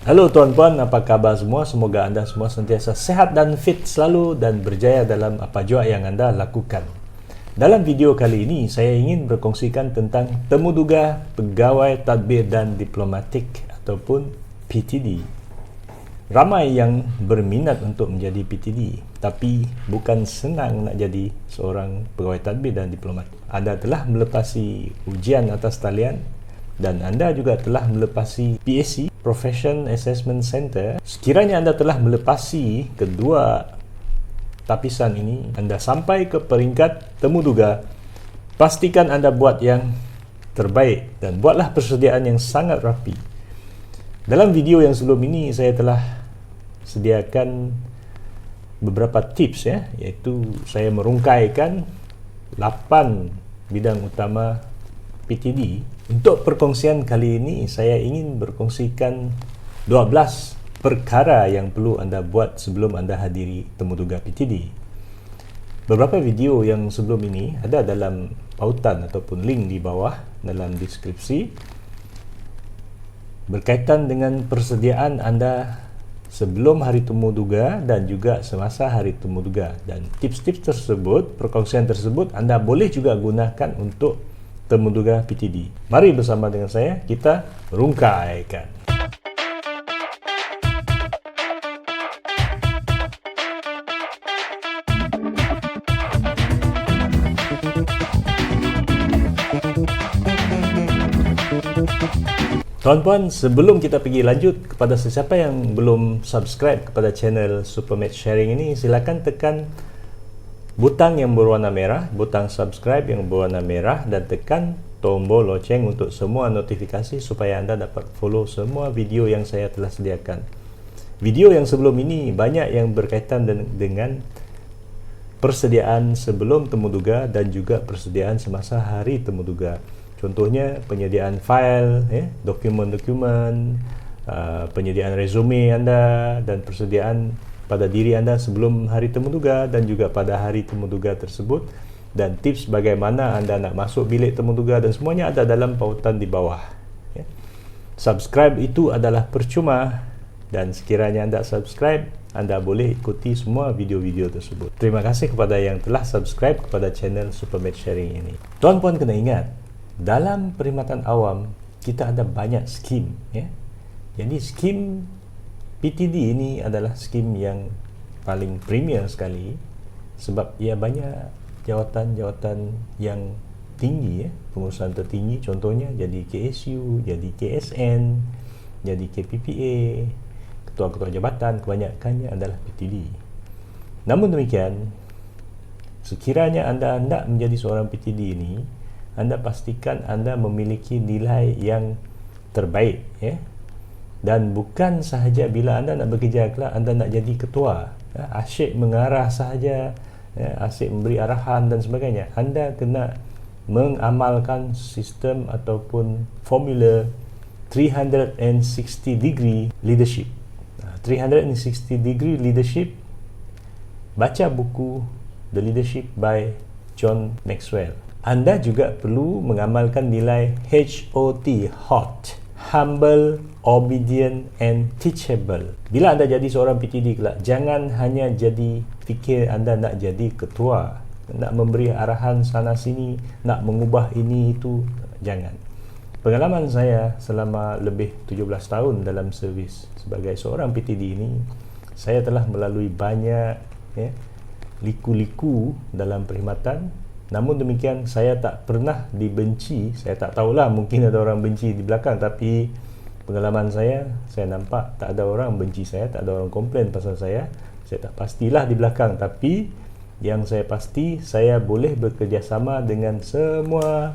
Halo tuan-puan, apa kabar semua? Semoga anda semua sentiasa sehat dan fit selalu dan berjaya dalam apa jua yang anda lakukan. Dalam video kali ini, saya ingin berkongsikan tentang temuduga pegawai tadbir dan diplomatik ataupun PTD. Ramai yang berminat untuk menjadi PTD, tapi bukan senang nak jadi seorang pegawai tadbir dan diplomat. Anda telah melepasi ujian atas talian dan anda juga telah melepasi PAC, Profession Assessment Center. Sekiranya anda telah melepasi kedua tapisan ini, anda sampai ke peringkat temuduga, pastikan anda buat yang terbaik dan buatlah persediaan yang sangat rapi. Dalam video yang sebelum ini, saya telah sediakan beberapa tips, iaitu saya merungkaikan 8 bidang utama PTD. Untuk perkongsian kali ini, saya ingin berkongsikan 12 perkara yang perlu anda buat sebelum anda hadiri temuduga PTD. Beberapa video yang sebelum ini ada dalam pautan ataupun link di bawah dalam deskripsi berkaitan dengan persediaan anda sebelum hari temuduga dan juga semasa hari temuduga. Dan tips-tips tersebut, perkongsian tersebut anda boleh juga gunakan untuk temuduga PTD. Mari bersama dengan saya kita rungkaikan. Tuan-puan, sebelum kita pergi lanjut, kepada sesiapa yang belum subscribe kepada channel Supermatch Sharing ini, silakan tekan butang yang berwarna merah, butang subscribe yang berwarna merah, dan tekan tombol loceng untuk semua notifikasi supaya anda dapat follow semua video yang saya telah sediakan. Video yang sebelum ini banyak yang berkaitan dengan persediaan sebelum temuduga dan juga persediaan semasa hari temuduga. Contohnya penyediaan file, dokumen-dokumen, penyediaan resume anda dan persediaan pada diri anda sebelum hari temuduga dan juga pada hari temuduga tersebut, dan tips bagaimana anda nak masuk bilik temuduga, dan semuanya ada dalam pautan di bawah. Subscribe itu adalah percuma, dan sekiranya anda subscribe, anda boleh ikuti semua video-video tersebut. Terima kasih kepada yang telah subscribe kepada channel Supermatch Sharing ini. Tuan-puan kena ingat, dalam perkhidmatan awam kita ada banyak skim, Jadi skim PTD ini adalah skim yang paling premier sekali sebab ia banyak jawatan-jawatan yang tinggi, pengurusan tertinggi. Contohnya jadi KSU, jadi KSN, jadi KPPA, ketua-ketua jabatan kebanyakannya adalah PTD. Namun demikian, sekiranya anda hendak menjadi seorang PTD ini, anda pastikan anda memiliki nilai yang terbaik, Dan bukan sahaja bila anda nak bekerja kelak, anda nak jadi ketua, asyik mengarah sahaja, asyik memberi arahan dan sebagainya. Anda kena mengamalkan sistem ataupun formula 360 degree leadership. 360 degree leadership, baca buku The Leadership by John Maxwell. Anda juga perlu mengamalkan nilai HOT, HOT, humble, obedient and teachable. Bila anda jadi seorang PTD kelak, jangan hanya jadi fikir anda nak jadi ketua, nak memberi arahan sana sini, nak mengubah ini itu. Jangan. Pengalaman saya selama lebih 17 tahun dalam servis sebagai seorang PTD ini, saya telah melalui banyak liku-liku dalam perkhidmatan. Namun demikian, saya tak pernah dibenci. Saya tak tahulah, mungkin ada orang benci di belakang, tapi pengalaman saya nampak tak ada orang benci saya, tak ada orang komplain pasal saya. Saya tak pastilah di belakang, tapi yang saya pasti, saya boleh bekerjasama dengan semua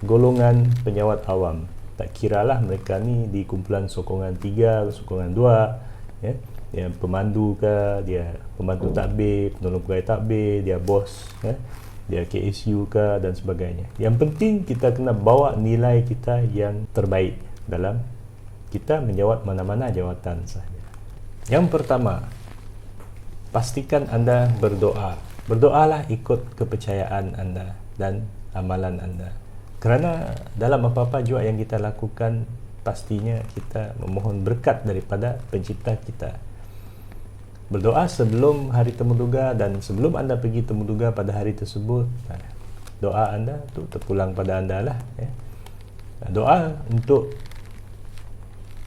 golongan penyawat awam. Tak kiralah mereka ni di kumpulan sokongan 3, sokongan 2, dia pemandu ke, dia pembantu takbir, penolong pegawai takbir, dia bos, dia KSU ke dan sebagainya. Yang penting kita kena bawa nilai kita yang terbaik dalam kita menjawat mana-mana jawatan sahaja. Yang pertama, pastikan anda berdoa. Berdoalah ikut kepercayaan anda dan amalan anda. Kerana dalam apa-apa juga yang kita lakukan, pastinya kita memohon berkat daripada pencipta kita. Berdoa sebelum hari temuduga dan sebelum anda pergi temuduga pada hari tersebut, doa anda tu terpulang pada anda lah, ya. Doa untuk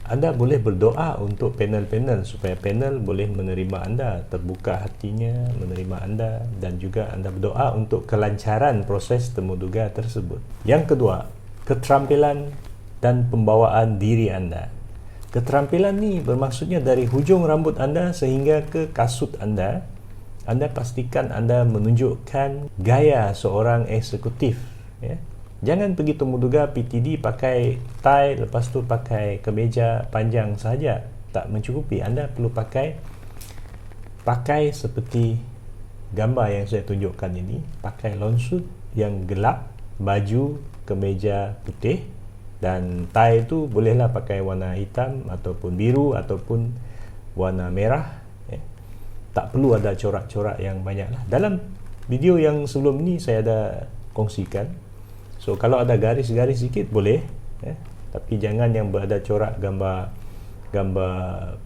anda boleh berdoa untuk panel-panel supaya panel boleh menerima anda, terbuka hatinya menerima anda, dan juga anda berdoa untuk kelancaran proses temuduga tersebut. Yang kedua, keterampilan dan pembawaan diri anda. Keterampilan ni bermaksudnya dari hujung rambut anda sehingga ke kasut anda. Anda pastikan anda menunjukkan gaya seorang eksekutif, ya. Jangan pergi temuduga PTD pakai tie, lepas tu pakai kemeja panjang saja, tak mencukupi. Anda perlu pakai seperti gambar yang saya tunjukkan ini, pakai long suit yang gelap, baju kemeja putih, dan tie itu bolehlah pakai warna hitam ataupun biru ataupun warna merah, ya. Tak perlu ada corak-corak yang banyak lah. Dalam video yang sebelum ni saya ada kongsikan. So kalau ada garis-garis sikit boleh, ya. Tapi jangan yang berada corak gambar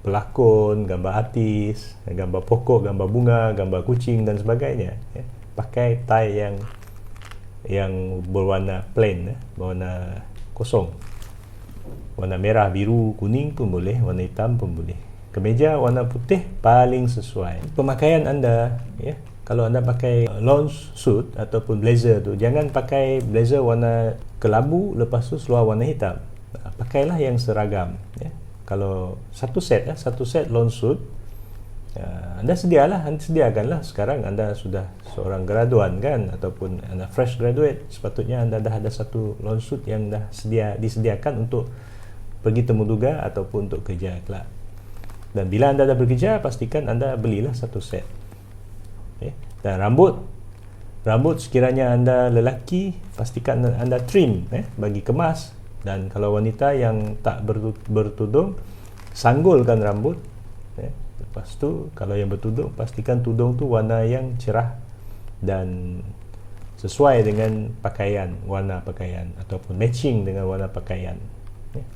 pelakon, gambar artis, gambar pokok, gambar bunga, gambar kucing dan sebagainya, ya. Pakai tie yang berwarna plain, ya, berwarna kosong. Warna merah, biru, kuning pun boleh, warna hitam pun boleh. Kemeja warna putih paling sesuai. Pemakaian anda, ya. Kalau anda pakai long suit ataupun blazer tu, jangan pakai blazer warna kelabu lepas tu seluar warna hitam. Pakailah yang seragam, ya. Kalau satu set long suit, anda sediakanlah. Sekarang anda sudah seorang graduan kan, ataupun anda fresh graduate, sepatutnya anda dah ada satu long suit yang dah disediakan untuk pergi temuduga ataupun untuk kerja kelak. Dan bila anda dah bekerja, pastikan anda belilah satu set. Okay. Dan rambut sekiranya anda lelaki, pastikan anda trim, bagi kemas. Dan kalau wanita yang tak bertudung, sanggulkan rambut, lepas tu kalau yang bertudung, pastikan tudung tu warna yang cerah dan sesuai dengan pakaian, warna pakaian ataupun matching dengan warna pakaian.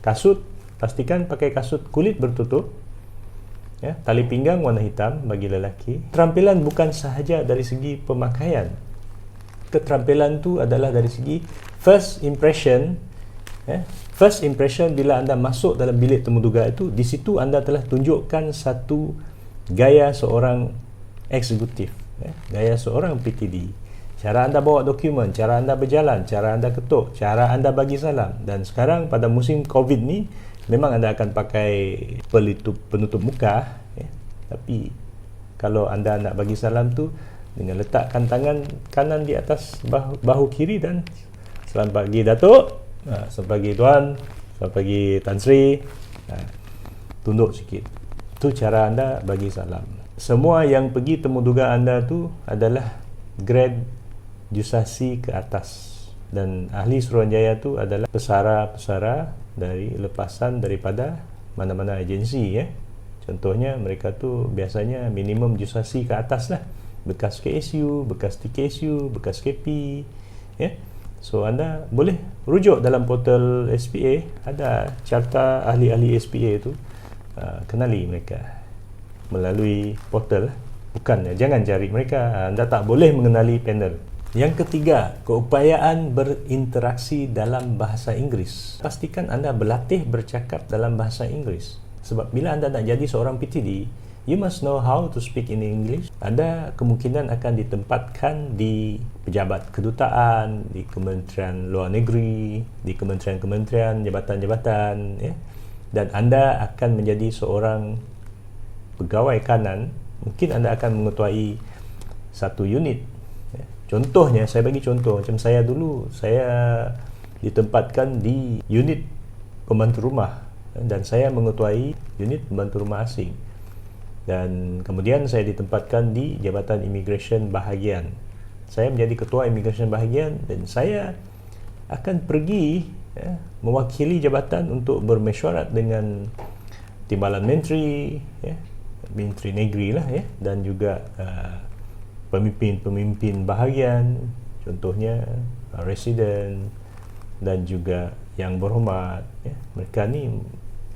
Kasut, pastikan pakai kasut kulit bertutup, ya. Tali pinggang warna hitam bagi lelaki. Keterampilan bukan sahaja dari segi pemakaian. Keterampilan tu adalah dari segi first impression, ya. First impression bila anda masuk dalam bilik temuduga itu, di situ anda telah tunjukkan satu gaya seorang eksekutif, ya. Gaya seorang PTD. Cara anda bawa dokumen, cara anda berjalan, cara anda ketuk, cara anda bagi salam. Dan sekarang pada musim COVID ni, memang anda akan pakai penutup muka, ya. Tapi kalau anda nak bagi salam tu dengan letakkan tangan kanan di atas bahu kiri dan selamat pagi Datuk, selamat pagi Tuan, selamat pagi Tan Sri, tunduk sikit. Itu cara anda bagi salam. Semua yang pergi temuduga anda tu adalah grade jusasi ke atas, dan ahli Suruhanjaya tu adalah pesara-pesara dari lepasan daripada mana-mana agensi, ya. Contohnya mereka tu biasanya minimum jusasi ke atas lah, bekas KSU, bekas TKSU, bekas KP, ya. So anda boleh rujuk dalam portal SPA, ada carta ahli-ahli SPA tu, kenali mereka melalui portal. Bukan, jangan cari mereka, anda tak boleh mengenali panel. Yang ketiga, keupayaan berinteraksi dalam bahasa Inggeris. Pastikan anda berlatih bercakap dalam bahasa Inggeris. Sebab bila anda nak jadi seorang PTD, you must know how to speak in English. Anda kemungkinan akan ditempatkan di pejabat kedutaan, di Kementerian Luar Negeri, di kementerian-kementerian, jabatan-jabatan, ya. Dan anda akan menjadi seorang pegawai kanan. Mungkin anda akan mengetuai satu unit. Contohnya, saya bagi contoh, macam saya dulu, saya ditempatkan di unit pembantu rumah dan saya mengetuai unit pembantu rumah asing. Dan kemudian saya ditempatkan di Jabatan Immigration Bahagian. Saya menjadi ketua Immigration Bahagian dan saya akan pergi, ya, mewakili jabatan untuk bermesyuarat dengan Timbalan Menteri, ya, Menteri Negeri lah, ya, dan juga pemimpin-pemimpin bahagian, contohnya residen dan juga yang berhormat, ya, mereka ni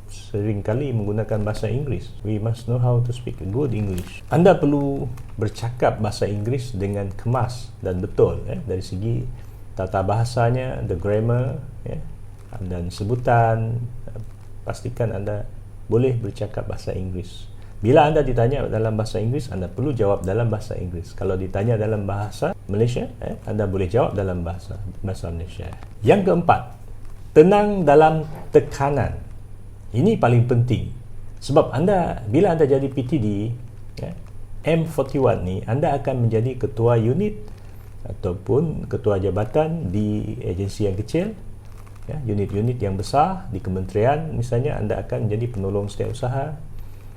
seringkali menggunakan bahasa Inggeris. We must know how to speak good English. Anda perlu bercakap bahasa Inggeris dengan kemas dan betul, ya, dari segi tata bahasanya, the grammar, ya, dan sebutan. Pastikan anda boleh bercakap bahasa Inggeris. Bila anda ditanya dalam bahasa Inggeris, anda perlu jawab dalam bahasa Inggeris. Kalau ditanya dalam bahasa Malaysia, anda boleh jawab dalam bahasa Malaysia. Yang keempat, tenang dalam tekanan. Ini paling penting. Sebab bila anda jadi PTD, ya, M41 ni, anda akan menjadi ketua unit ataupun ketua jabatan di agensi yang kecil, ya, unit-unit yang besar di kementerian misalnya. Anda akan menjadi penolong setiausaha,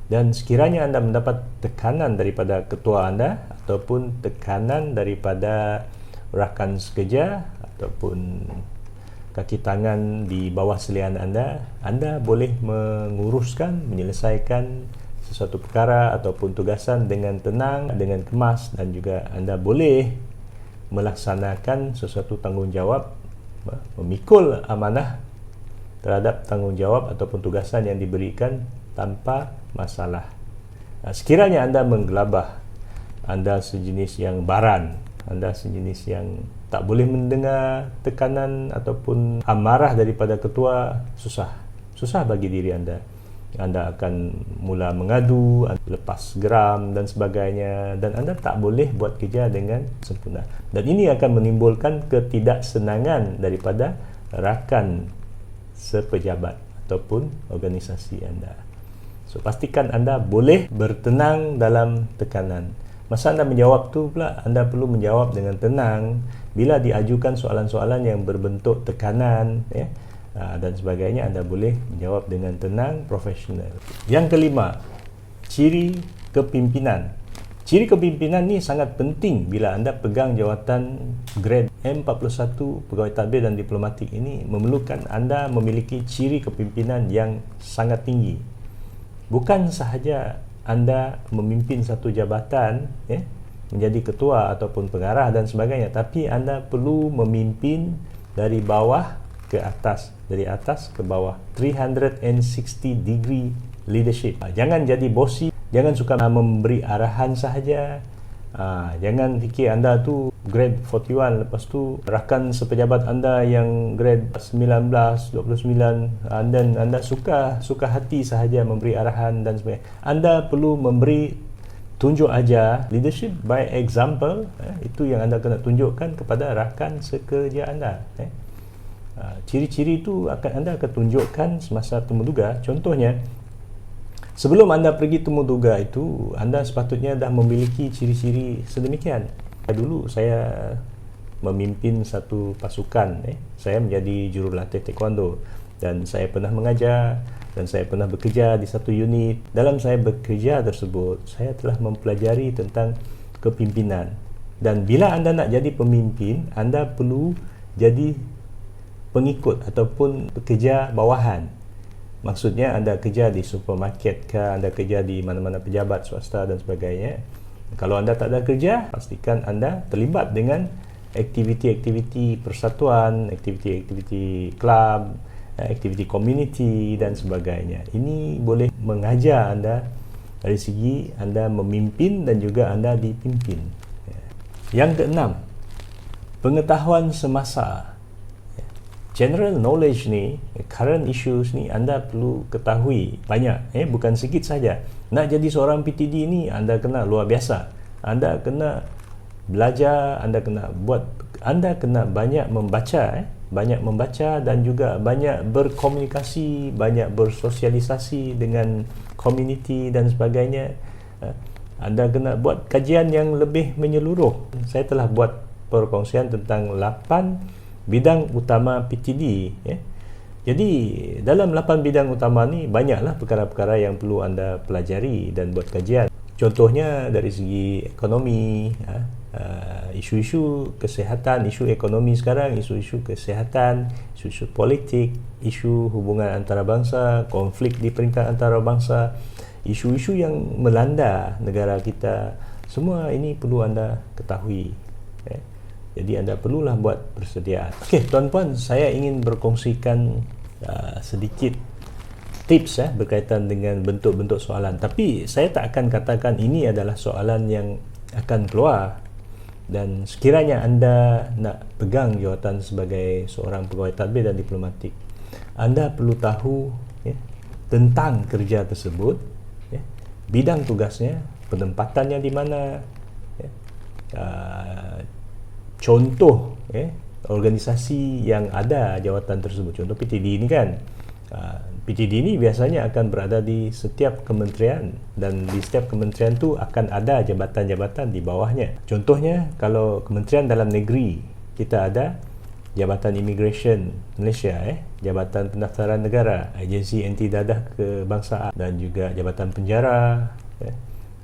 dan sekiranya anda mendapat tekanan daripada ketua anda ataupun tekanan daripada rakan sekerja ataupun kaki tangan di bawah selian anda, anda boleh menguruskan, menyelesaikan sesuatu perkara ataupun tugasan dengan tenang, dengan kemas, dan juga anda boleh melaksanakan sesuatu tanggungjawab, memikul amanah terhadap tanggungjawab ataupun tugasan yang diberikan tanpa masalah. Sekiranya anda menggelabah, anda sejenis yang baran, anda sejenis yang tak boleh mendengar tekanan ataupun amarah daripada ketua, susah bagi diri anda. Anda akan mula mengadu, lepas geram dan sebagainya, dan anda tak boleh buat kerja dengan sempurna. Dan ini akan menimbulkan ketidaksenangan daripada rakan sepejabat ataupun organisasi anda. So, pastikan anda boleh bertenang dalam tekanan. Masa anda menjawab tu pula, anda perlu menjawab dengan tenang. Bila diajukan soalan-soalan yang berbentuk tekanan, ya, dan sebagainya, anda boleh menjawab dengan tenang, profesional. Yang kelima, ciri kepimpinan. Ciri kepimpinan ni sangat penting bila anda pegang jawatan grade M41, pegawai tadbir dan diplomatik ini. Memerlukan anda memiliki ciri kepimpinan yang sangat tinggi. Bukan sahaja anda memimpin satu jabatan, ya, menjadi ketua ataupun pengarah dan sebagainya, tapi anda perlu memimpin dari bawah ke atas, dari atas ke bawah, 360 degree leadership. Jangan jadi bossy, jangan suka memberi arahan sahaja. Jangan fikir anda tu grade 41, lepas tu rakan sepejabat anda yang grade 19, 29, dan anda suka hati sahaja memberi arahan dan sebagainya. Anda perlu memberi, tunjuk aja, leadership by example. Itu yang anda kena tunjukkan kepada rakan sekerja anda. Ciri-ciri itu anda akan tunjukkan semasa temuduga. Contohnya, sebelum anda pergi temuduga itu, anda sepatutnya dah memiliki ciri-ciri sedemikian. Dulu saya memimpin satu pasukan, saya menjadi jurulatih taekwondo, dan saya pernah mengajar, dan saya pernah bekerja di satu unit. Dalam saya bekerja tersebut, saya telah mempelajari tentang kepimpinan. Dan bila anda nak jadi pemimpin, anda perlu jadi pengikut ataupun pekerja bawahan. Maksudnya anda kerja di supermarket ke, anda kerja di mana-mana pejabat swasta dan sebagainya. Kalau anda tak ada kerja, pastikan anda terlibat dengan aktiviti-aktiviti persatuan, aktiviti-aktiviti kelab, aktiviti community dan sebagainya. Ini boleh mengajar anda dari segi anda memimpin dan juga anda dipimpin. Yang keenam, pengetahuan semasa. General knowledge ni, current issues ni anda perlu ketahui banyak, bukan sikit saja. Nak jadi seorang PTD ni anda kena luar biasa. Anda kena belajar, anda kena banyak membaca, banyak membaca dan juga banyak berkomunikasi, banyak bersosialisasi dengan community dan sebagainya. Anda kena buat kajian yang lebih menyeluruh. Saya telah buat perkongsian tentang 8 bidang utama PTD, ya. Jadi dalam 8 bidang utama ni banyaklah perkara-perkara yang perlu anda pelajari dan buat kajian. Contohnya dari segi ekonomi, isu-isu kesihatan, isu ekonomi sekarang, isu-isu kesihatan, isu-isu politik, isu hubungan antarabangsa, konflik di peringkat antarabangsa, isu-isu yang melanda negara kita. Semua ini perlu anda ketahui, ya. Jadi anda perlulah buat persediaan. Okey, tuan-puan, saya ingin berkongsikan sedikit tips berkaitan dengan bentuk-bentuk soalan. Tapi saya tak akan katakan ini adalah soalan yang akan keluar. Dan sekiranya anda nak pegang jawatan sebagai seorang pegawai tadbir dan diplomatik, anda perlu tahu tentang kerja tersebut, bidang tugasnya, penempatannya di mana, contoh organisasi yang ada jawatan tersebut. Contoh PTD ini kan, PTD ini biasanya akan berada di setiap kementerian, dan di setiap kementerian tu akan ada jabatan-jabatan di bawahnya. Contohnya, kalau Kementerian Dalam Negeri, kita ada Jabatan Immigration Malaysia, Jabatan Pendaftaran Negara, Agensi Anti Dadah Kebangsaan, dan juga Jabatan Penjara.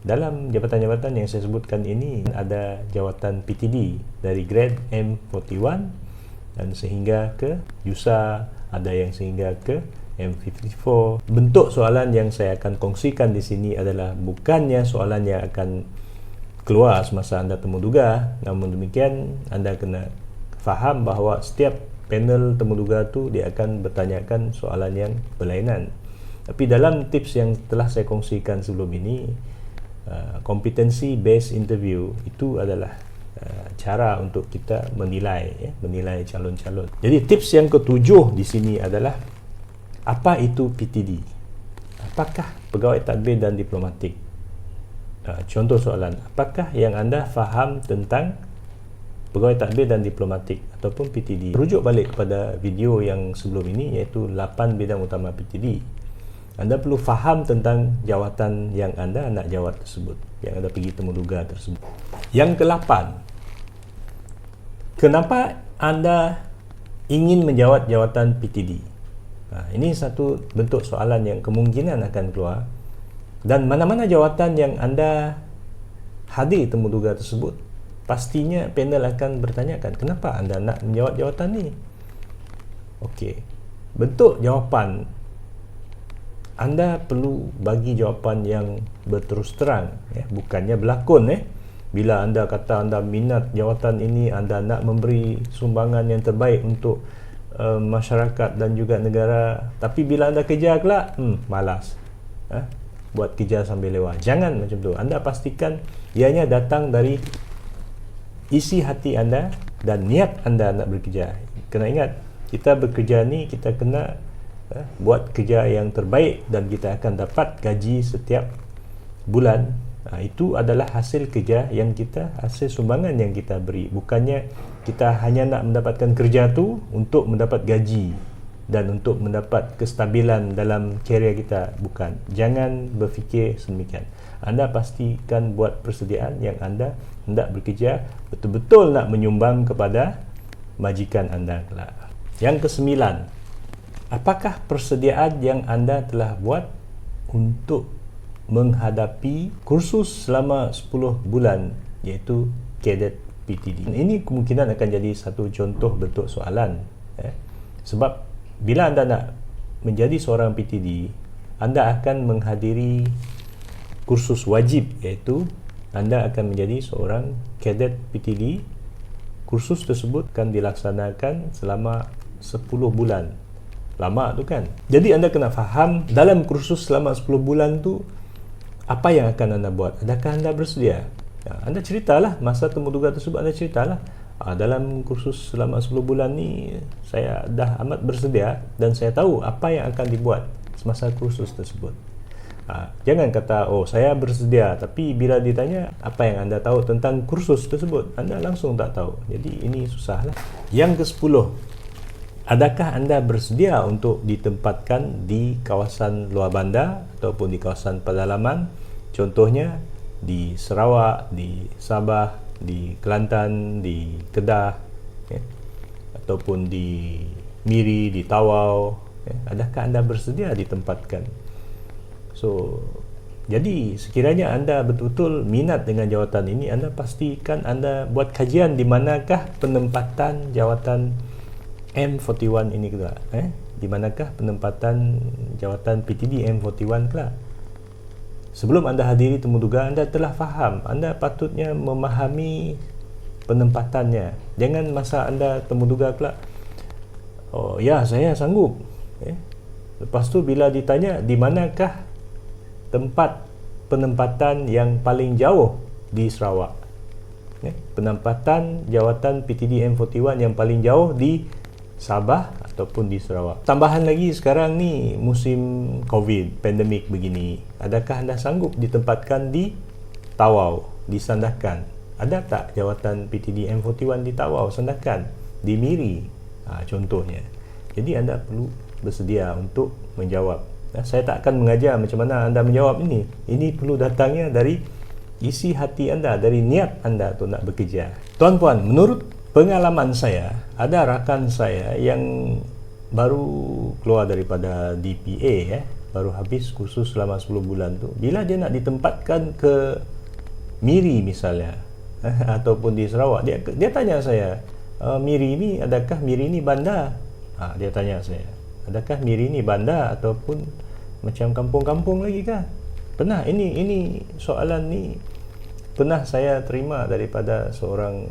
Dalam jabatan-jabatan yang saya sebutkan ini ada jawatan PTD dari grade M41 dan sehingga ke YUSA, ada yang sehingga ke M54. Bentuk soalan yang saya akan kongsikan di sini adalah bukannya soalan yang akan keluar semasa anda temuduga. Namun demikian, anda kena faham bahawa setiap panel temuduga tu dia akan bertanyakan soalan yang berlainan. Tapi dalam tips yang telah saya kongsikan sebelum ini, competency based interview itu adalah cara untuk kita menilai calon-calon. Jadi tips yang ketujuh di sini adalah, apa itu PTD? Apakah pegawai tadbir dan diplomatik? Contoh soalan, apakah yang anda faham tentang pegawai tadbir dan diplomatik ataupun PTD? Rujuk balik kepada video yang sebelum ini, iaitu 8 bidang utama PTD. Anda perlu faham tentang jawatan yang anda nak jawat tersebut, yang anda pergi temuduga tersebut. Yang ke-8, kenapa anda ingin menjawat jawatan PTD? Ini satu bentuk soalan yang kemungkinan akan keluar. Dan mana-mana jawatan yang anda hadir temuduga tersebut, pastinya panel akan bertanyakan, kenapa anda nak menjawat jawatan ni? Okey, bentuk jawapan, anda perlu bagi jawapan yang berterus terang, bukannya berlakon. Bila anda kata anda minat jawatan ini, anda nak memberi sumbangan yang terbaik untuk masyarakat dan juga negara, tapi bila anda kerja kelak, malas buat kerja sambil lewat. Jangan macam tu. Anda pastikan ianya datang dari isi hati anda dan niat anda nak bekerja. Kena ingat, kita bekerja ni, kita kena buat kerja yang terbaik dan kita akan dapat gaji setiap bulan. Itu adalah hasil kerja yang kita, hasil sumbangan yang kita beri. Bukannya kita hanya nak mendapatkan kerja tu untuk mendapat gaji dan untuk mendapat kestabilan dalam karier kita. Bukan. Jangan berfikir sedemikian. Anda pastikan buat persediaan yang anda hendak bekerja betul-betul nak menyumbang kepada majikan anda kelak. Yang ke-9, apakah persediaan yang anda telah buat untuk menghadapi kursus selama 10 bulan, iaitu Cadet PTD? Ini kemungkinan akan jadi satu contoh bentuk soalan. Sebab bila anda nak menjadi seorang PTD, anda akan menghadiri kursus wajib, iaitu anda akan menjadi seorang Cadet PTD. Kursus tersebut akan dilaksanakan selama 10 bulan. Lama tu kan? Jadi anda kena faham dalam kursus selama 10 bulan tu, apa yang akan anda buat? Adakah anda bersedia? Anda ceritalah masa temuduga tersebut, anda ceritalah, dalam kursus selama 10 bulan ni saya dah amat bersedia dan saya tahu apa yang akan dibuat semasa kursus tersebut. Jangan kata, oh saya bersedia, tapi bila ditanya apa yang anda tahu tentang kursus tersebut, anda langsung tak tahu. Jadi ini susahlah. Yang ke-10, adakah anda bersedia untuk ditempatkan di kawasan luar bandar ataupun di kawasan pedalaman? Contohnya di Sarawak, di Sabah, di Kelantan, di Kedah, ataupun di Miri, di Tawau. Adakah anda bersedia ditempatkan? So, jadi sekiranya anda betul-betul minat dengan jawatan ini, anda pastikan anda buat kajian di manakah penempatan jawatan M41 ini kelak. Di manakah penempatan jawatan PTD M41 kelak. Sebelum anda hadiri temuduga, anda telah faham, anda patutnya memahami penempatannya. Jangan masa anda temuduga pula, oh ya saya sanggup, lepas tu bila ditanya di manakah tempat penempatan yang paling jauh di Sarawak, penempatan jawatan PTD M41 yang paling jauh di Sabah ataupun di Sarawak. Tambahan lagi sekarang ni musim COVID, pandemik begini, adakah anda sanggup ditempatkan di Tawau, di Sandakan? Ada tak jawatan PTD M41 di Tawau, Sandakan, di Miri, contohnya. Jadi anda perlu bersedia untuk menjawab. Saya tak akan mengajar macam mana anda menjawab ini. Ini perlu datangnya dari isi hati anda, dari niat anda untuk nak bekerja. Tuan-puan, menurut pengalaman saya, ada rakan saya yang baru keluar daripada DPA, baru habis kursus selama 10 bulan tu. Bila dia nak ditempatkan ke Miri misalnya, ataupun di Sarawak, dia tanya saya, Miri ni, adakah Miri ni bandar? Dia tanya saya, adakah Miri ni bandar ataupun macam kampung-kampung lagi kah? Pernah, ini soalan ni pernah saya terima daripada seorang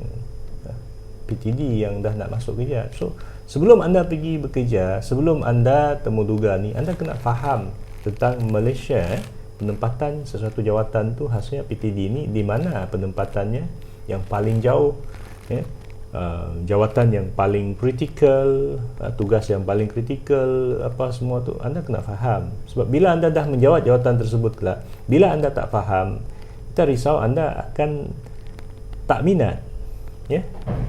PTD yang dah nak masuk kerja. So, sebelum anda pergi bekerja, sebelum anda temuduga ni, anda kena faham tentang Malaysia, penempatan sesuatu jawatan tu khasnya PTD ni di mana penempatannya yang paling jauh, jawatan yang paling kritikal, tugas yang paling kritikal, apa semua tu anda kena faham. Sebab bila anda dah menjawat jawatan tersebut kelak, bila anda tak faham, kita risau anda akan tak minat.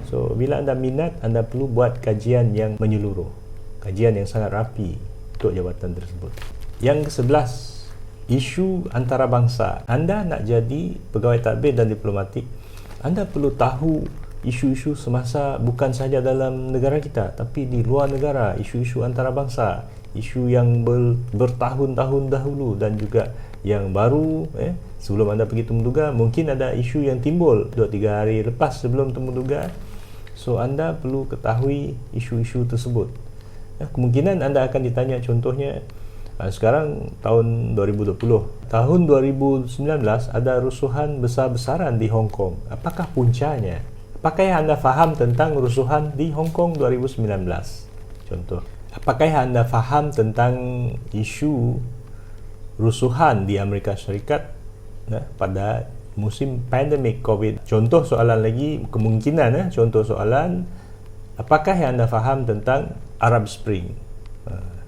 So bila anda minat, anda perlu buat kajian yang menyeluruh, kajian yang sangat rapi untuk jawatan tersebut. Yang ke-11, isu antarabangsa. Anda nak jadi pegawai tadbir dan diplomatik, anda perlu tahu isu-isu semasa bukan sahaja dalam negara kita, tapi di luar negara, isu-isu antarabangsa, isu yang bertahun-tahun dahulu dan juga yang baru. Sebelum anda pergi temuduga, mungkin ada isu yang timbul 2-3 hari lepas sebelum temuduga. So anda perlu ketahui isu-isu tersebut. Kemungkinan anda akan ditanya, contohnya sekarang tahun 2020, tahun 2019 ada rusuhan besar-besaran di Hong Kong. Apakah puncanya? Apakah anda faham tentang rusuhan di Hong Kong 2019? Contoh, apakah anda faham tentang isu rusuhan di Amerika Syarikat pada musim pandemik COVID? Contoh soalan lagi, kemungkinan contoh soalan, apakah yang anda faham tentang Arab Spring?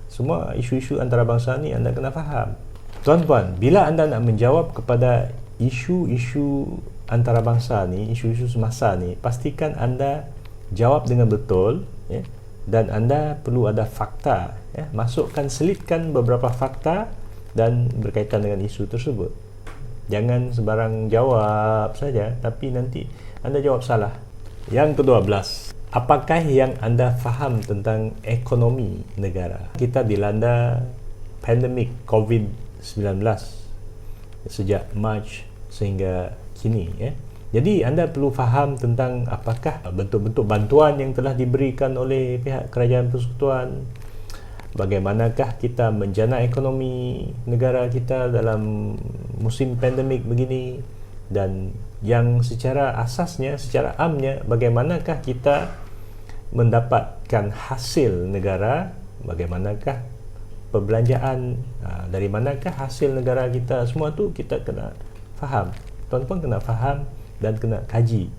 Semua isu-isu antarabangsa ni anda kena faham. Tuan-tuan, bila anda nak menjawab kepada isu-isu antarabangsa ni, isu-isu semasa ni, pastikan anda jawab dengan betul, dan anda perlu ada fakta, masukkan, selitkan beberapa fakta dan berkaitan dengan isu tersebut. Jangan sembarang jawab saja, tapi nanti anda jawab salah. Yang ke-12, apakah yang anda faham tentang ekonomi negara? Kita dilanda pandemik COVID-19 sejak Mac sehingga kini. Jadi anda perlu faham tentang apakah bentuk-bentuk bantuan yang telah diberikan oleh pihak kerajaan persekutuan, bagaimanakah kita menjana ekonomi negara kita dalam musim pandemik begini, dan yang secara asasnya, secara amnya, bagaimanakah kita mendapatkan hasil negara, bagaimanakah perbelanjaan, dari manakah hasil negara kita. Semua tu kita kena faham. Tuan-tuan kena faham dan kena kaji.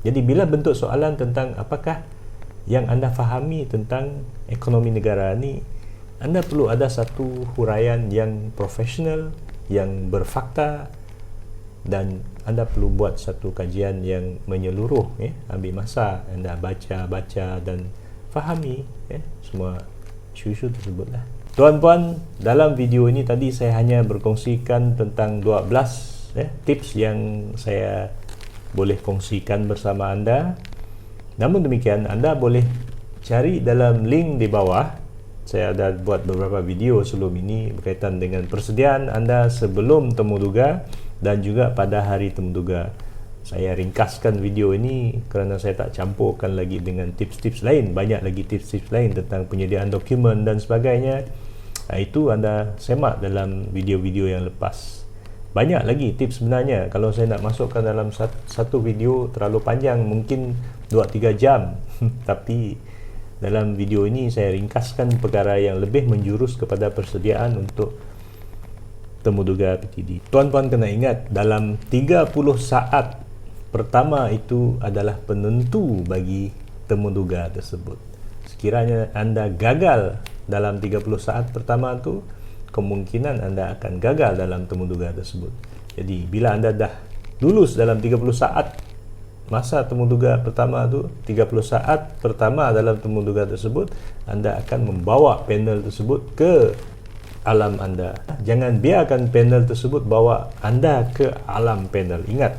Jadi bila bentuk soalan tentang apakah yang anda fahami tentang ekonomi negara ni, anda perlu ada satu huraian yang profesional, yang berfakta, dan anda perlu buat satu kajian yang menyeluruh. Ambil masa anda baca dan fahami semua isu-isu tersebutlah. Tuan-puan, dalam video ini tadi saya hanya berkongsikan tentang 12 tips yang saya boleh kongsikan bersama anda. Namun demikian, anda boleh cari dalam link di bawah. Saya ada buat beberapa video sebelum ini berkaitan dengan persediaan anda sebelum temuduga dan juga pada hari temuduga. Saya ringkaskan video ini kerana saya tak campurkan lagi dengan tips-tips lain. Banyak lagi tips-tips lain tentang penyediaan dokumen dan sebagainya. Itu anda semak dalam video-video yang lepas. banyak lagi tips sebenarnya. Kalau saya nak masukkan dalam satu video terlalu panjang, mungkin 2-3 jam. Tapi dalam video ini saya ringkaskan perkara yang lebih menjurus kepada persediaan untuk temuduga PTD. Tuan-tuan kena ingat, dalam 30 saat pertama itu adalah penentu bagi temuduga tersebut. Sekiranya anda gagal dalam 30 saat pertama itu, kemungkinan anda akan gagal dalam temuduga tersebut. Jadi bila anda dah lulus dalam 30 saat masa temuduga pertama tu, 30 saat pertama dalam temuduga tersebut, anda akan membawa panel tersebut ke alam anda. Jangan biarkan panel tersebut bawa anda ke alam panel. Ingat,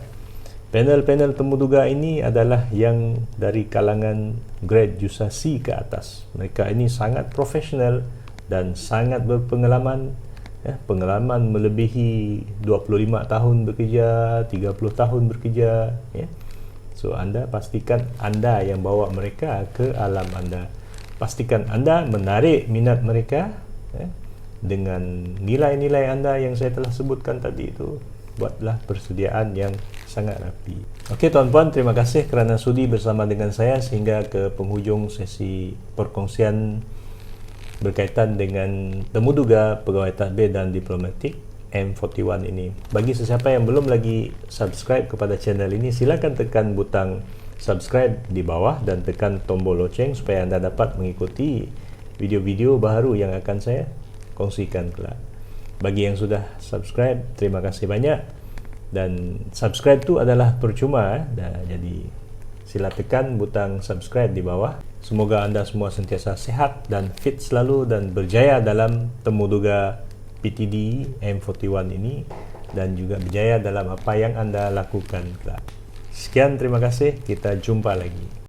panel-panel temuduga ini adalah yang dari kalangan grade JUSA C ke atas. Mereka ini sangat profesional dan sangat berpengalaman, pengalaman melebihi 25 tahun bekerja, 30 tahun bekerja, ya. So anda pastikan anda yang bawa mereka ke alam anda. Pastikan anda menarik minat mereka, ya, dengan nilai-nilai anda yang saya telah sebutkan tadi itu. Buatlah persediaan yang sangat rapi. Okey tuan-puan, terima kasih kerana sudi bersama dengan saya sehingga ke penghujung sesi perkongsian berkaitan dengan temuduga, pegawai tadbir dan diplomatik M41 ini. Bagi sesiapa yang belum lagi subscribe kepada channel ini, silakan tekan butang subscribe di bawah dan tekan tombol loceng supaya anda dapat mengikuti video-video baru yang akan saya kongsikan kelak. Bagi yang sudah subscribe, terima kasih banyak. Dan subscribe tu adalah percuma, jadi sila tekan butang subscribe di bawah. Semoga anda semua sentiasa sihat dan fit selalu dan berjaya dalam temuduga PTD M41 ini dan juga berjaya dalam apa yang anda lakukan. Sekian, terima kasih. Kita jumpa lagi.